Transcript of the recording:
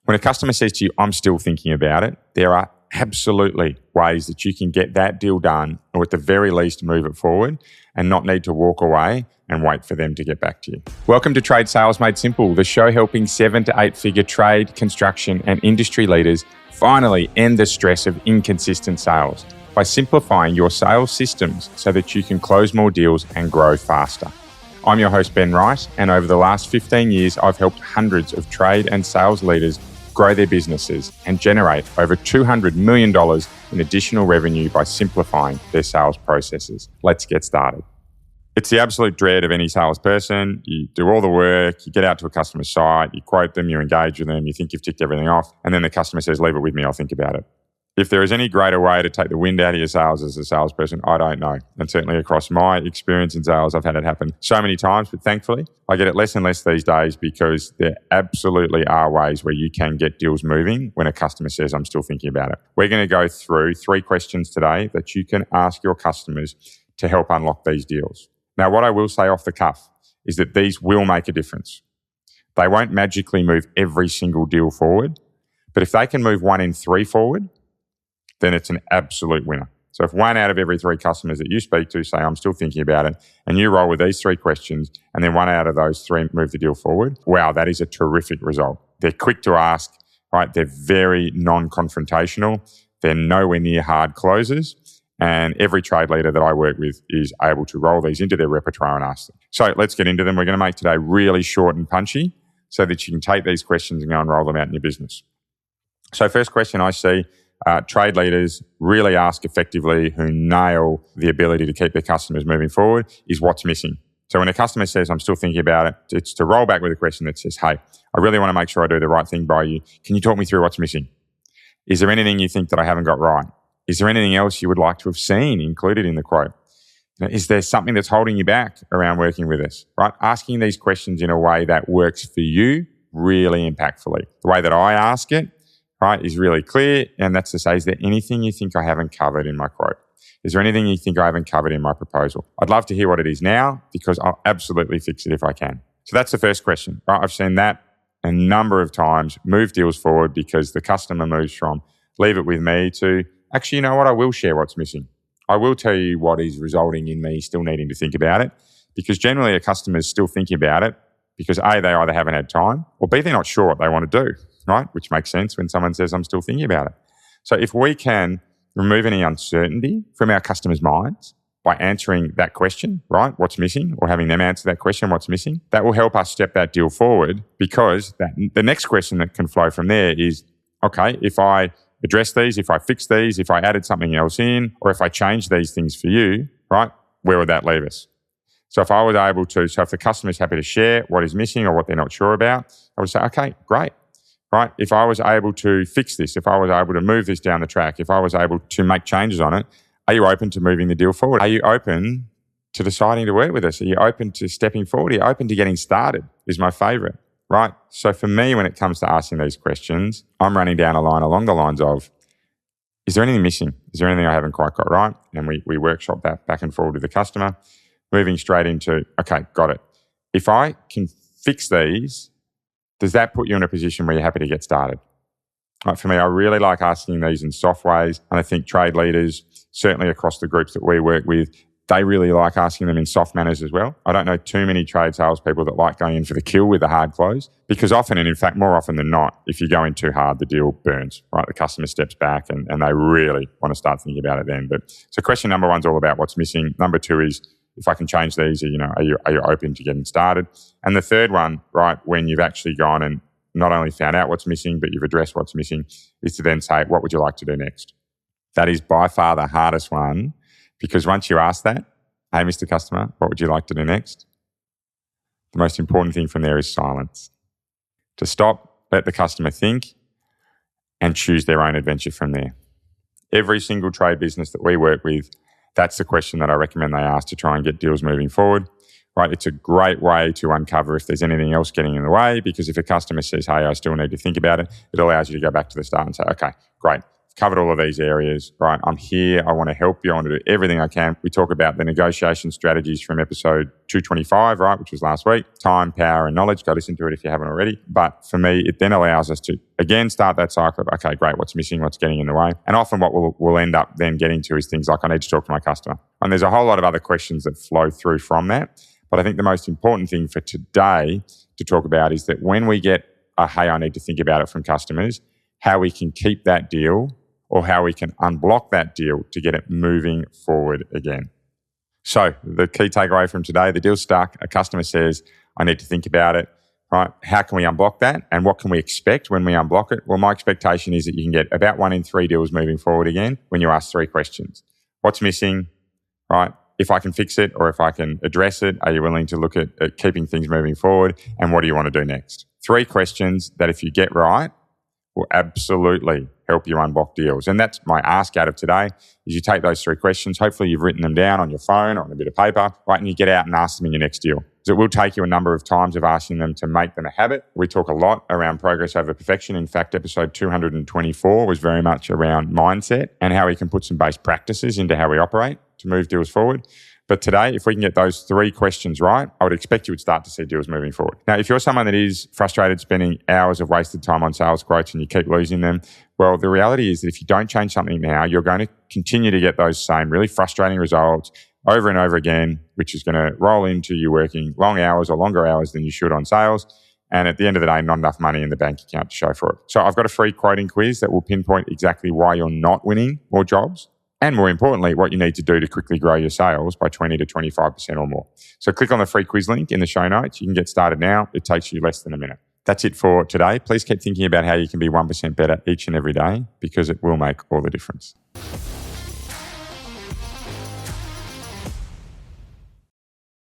When a customer says to you, I'm still thinking about it, there are absolutely ways that you can get that deal done, or at the very least move it forward and not need to walk away and wait for them to get back to you. Welcome to Trade Sales Made Simple, the show helping 7 to 8 figure trade, construction and industry leaders finally end the stress of inconsistent sales by simplifying your sales systems so that you can close more deals and grow faster. I'm your host, Ben Wright, and over the last 15 years, I've helped hundreds of trade and sales leaders grow their businesses and generate over $200 million in additional revenue by simplifying their sales processes. Let's get started. It's the absolute dread of any salesperson. You do all the work, you get out to a customer site, you quote them, you engage with them, you think you've ticked everything off, and then the customer says, leave it with me, I'll think about it. If there is any greater way to take the wind out of your sales as a salesperson, I don't know. And certainly across my experience in sales, I've had it happen so many times, but thankfully I get it less and less these days because there absolutely are ways where you can get deals moving when a customer says, I'm still thinking about it. We're going to go through 3 questions today that you can ask your customers to help unlock these deals. Now, what I will say off the cuff is that these will make a difference. They won't magically move every single deal forward, but if they can move 1 in 3 forward, then it's an absolute winner. So if 1 out of every 3 customers that you speak to say, I'm still thinking about it, and you roll with these 3 questions, and then 1 out of those 3 move the deal forward, wow, that is a terrific result. They're quick to ask, right? They're very non-confrontational. They're nowhere near hard closes. And every trade leader that I work with is able to roll these into their repertoire and ask them. So let's get into them. We're going to make today really short and punchy so that you can take these questions and go and roll them out in your business. So first question I see, trade leaders really ask effectively who nail the ability to keep their customers moving forward is what's missing. So when a customer says, I'm still thinking about it, it's to roll back with a question that says, hey, I really want to make sure I do the right thing by you. Can you talk me through what's missing? Is there anything you think that I haven't got right? Is there anything else you would like to have seen included in the quote? Is there something that's holding you back around working with us, right? Asking these questions in a way that works for you really impactfully. The way that I ask it, right, is really clear. And that's to say, is there anything you think I haven't covered in my quote? Is there anything you think I haven't covered in my proposal? I'd love to hear what it is now because I'll absolutely fix it if I can. So that's the first question, right? I've seen that a number of times, move deals forward because the customer moves from leave it with me to, actually, you know what? I will share what's missing. I will tell you what is resulting in me still needing to think about it because generally a customer is still thinking about it because A, they either haven't had time or B, they're not sure what they want to do. Right? Which makes sense when someone says, I'm still thinking about it. So if we can remove any uncertainty from our customers' minds by answering that question, right? What's missing? Or having them answer that question, what's missing? That will help us step that deal forward because the next question that can flow from there is, okay, if I address these, if I fix these, if I added something else in, or if I change these things for you, right? Where would that leave us? So if I was able to, so if the customer is happy to share what is missing or what they're not sure about, I would say, okay, great. Right? If I was able to fix this, if I was able to move this down the track, if I was able to make changes on it, are you open to moving the deal forward? Are you open to deciding to work with us? Are you open to stepping forward? Are you open to getting started is my favorite, right? So for me, when it comes to asking these questions, I'm running down a line along the lines of, is there anything missing? Is there anything I haven't quite got right? And we workshop that back and forward with the customer, moving straight into, okay, got it. If I can fix these, does that put you in a position where you're happy to get started? Right, for me, I really like asking these in soft ways. And I think trade leaders, certainly across the groups that we work with, they really like asking them in soft manners as well. I don't know too many trade salespeople that like going in for the kill with a hard close because often, and in fact, more often than not, if you go in too hard, the deal burns, right? The customer steps back and they really want to start thinking about it then. So question number 1 is all about what's missing. Number 2 is, if I can change these, are you open to getting started? And the third one, right, when you've actually gone and not only found out what's missing, but you've addressed what's missing, is to then say, what would you like to do next? That is by far the hardest one because once you ask that, hey, Mr. Customer, what would you like to do next? The most important thing from there is silence. To stop, let the customer think and choose their own adventure from there. Every single trade business that we work with, that's the question that I recommend they ask to try and get deals moving forward, right? It's a great way to uncover if there's anything else getting in the way because if a customer says, hey, I still need to think about it, it allows you to go back to the start and say, okay, great. covered all of these areas, right? I'm here. I want to help you. I want to do everything I can. We talk about the negotiation strategies from episode 225, right, which was last week. Time, power, and knowledge. Go listen to it if you haven't already. But for me, it then allows us to, again, start that cycle of, okay, great, what's missing, what's getting in the way? And often what we'll end up then getting to is things like, I need to talk to my customer. And there's a whole lot of other questions that flow through from that. But I think the most important thing for today to talk about is that when we get a, hey, I need to think about it from customers, how we can keep that deal or how we can unblock that deal to get it moving forward again. So the key takeaway from today, the deal's stuck. A customer says, I need to think about it, right? How can we unblock that? And what can we expect when we unblock it? Well, my expectation is that you can get about 1 in 3 deals moving forward again when you ask 3 questions. What's missing, right? If I can fix it or if I can address it, are you willing to look at keeping things moving forward? And what do you want to do next? 3 questions that if you get right, will absolutely help you unblock deals. And that's my ask out of today, is you take those 3 questions. Hopefully you've written them down on your phone or on a bit of paper, right? And you get out and ask them in your next deal. Because it will take you a number of times of asking them to make them a habit. We talk a lot around progress over perfection. In fact, episode 224 was very much around mindset and how we can put some base practices into how we operate to move deals forward. But today, if we can get those 3 questions right, I would expect you would start to see deals moving forward. Now, if you're someone that is frustrated spending hours of wasted time on sales quotes and you keep losing them, well, the reality is that if you don't change something now, you're going to continue to get those same really frustrating results over and over again, which is going to roll into you working long hours or longer hours than you should on sales. And at the end of the day, not enough money in the bank account to show for it. So I've got a free quoting quiz that will pinpoint exactly why you're not winning more jobs. And more importantly, what you need to do to quickly grow your sales by 20 to 25% or more. So click on the free quiz link in the show notes. You can get started now. It takes you less than a minute. That's it for today. Please keep thinking about how you can be 1% better each and every day, because it will make all the difference.